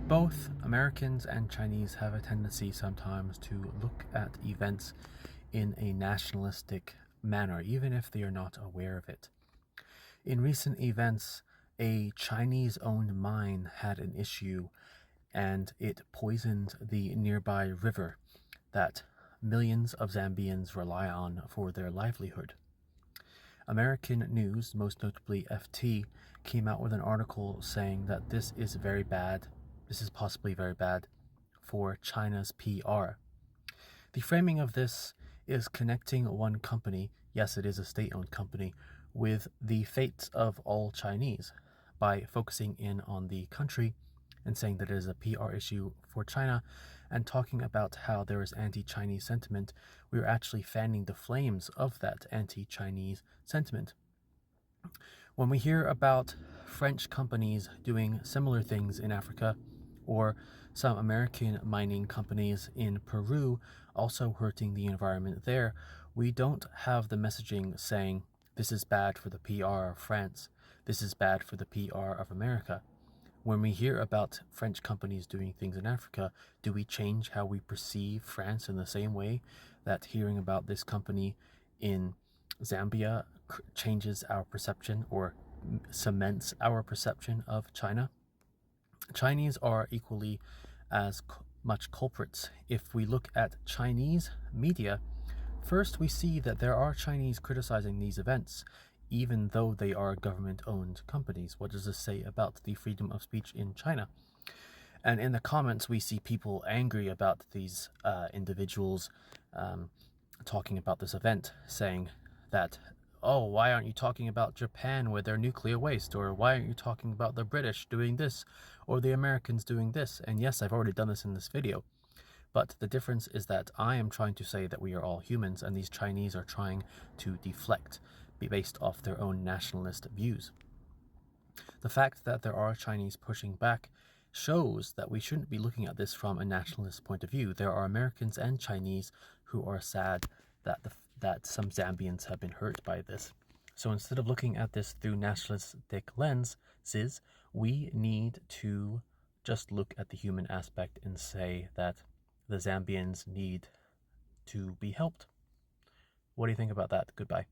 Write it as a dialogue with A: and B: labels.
A: Both Americans and Chinese have a tendency sometimes to look at events in a nationalistic manner, even if they are not aware of it. In recent events, a Chinese-owned mine had an issue and it poisoned the nearby river that millions of Zambians rely on for their livelihood. American news, most notably FT, came out with an article saying that this is very bad. This is possibly very bad for China's PR. The framing of this is connecting one company, yes, it is a state-owned company, with the fates of all Chinese by focusing in on the country and saying that it is a PR issue for China and talking about how there is anti-Chinese sentiment. We are actually fanning the flames of that anti-Chinese sentiment. When we hear about French companies doing similar things in Africa, or some American mining companies in Peru also hurting the environment there, we don't have the messaging saying, this is bad for the PR of France, this is bad for the PR of America. When we hear about French companies doing things in Africa, do we change how we perceive France in the same way that hearing about this company in Zambia changes our perception or cements our perception of China? Chinese are equally as much culprits. If we look at Chinese media, first we see that there are Chinese criticizing these events, even though they are government-owned companies. What does this say about the freedom of speech in China? And in the comments, we see people angry about these individuals talking about this event, saying that, oh, why aren't you talking about Japan with their nuclear waste? Or why aren't you talking about the British doing this? Or the Americans doing this? And yes, I've already done this in this video. But the difference is that I am trying to say that we are all humans, and these Chinese are trying to deflect based off their own nationalist views. The fact that there are Chinese pushing back shows that we shouldn't be looking at this from a nationalist point of view. There are Americans and Chinese who are sad that some Zambians have been hurt by this. So instead of looking at this through nationalistic lenses, we need to just look at the human aspect and say that the Zambians need to be helped. What do you think about that? Goodbye.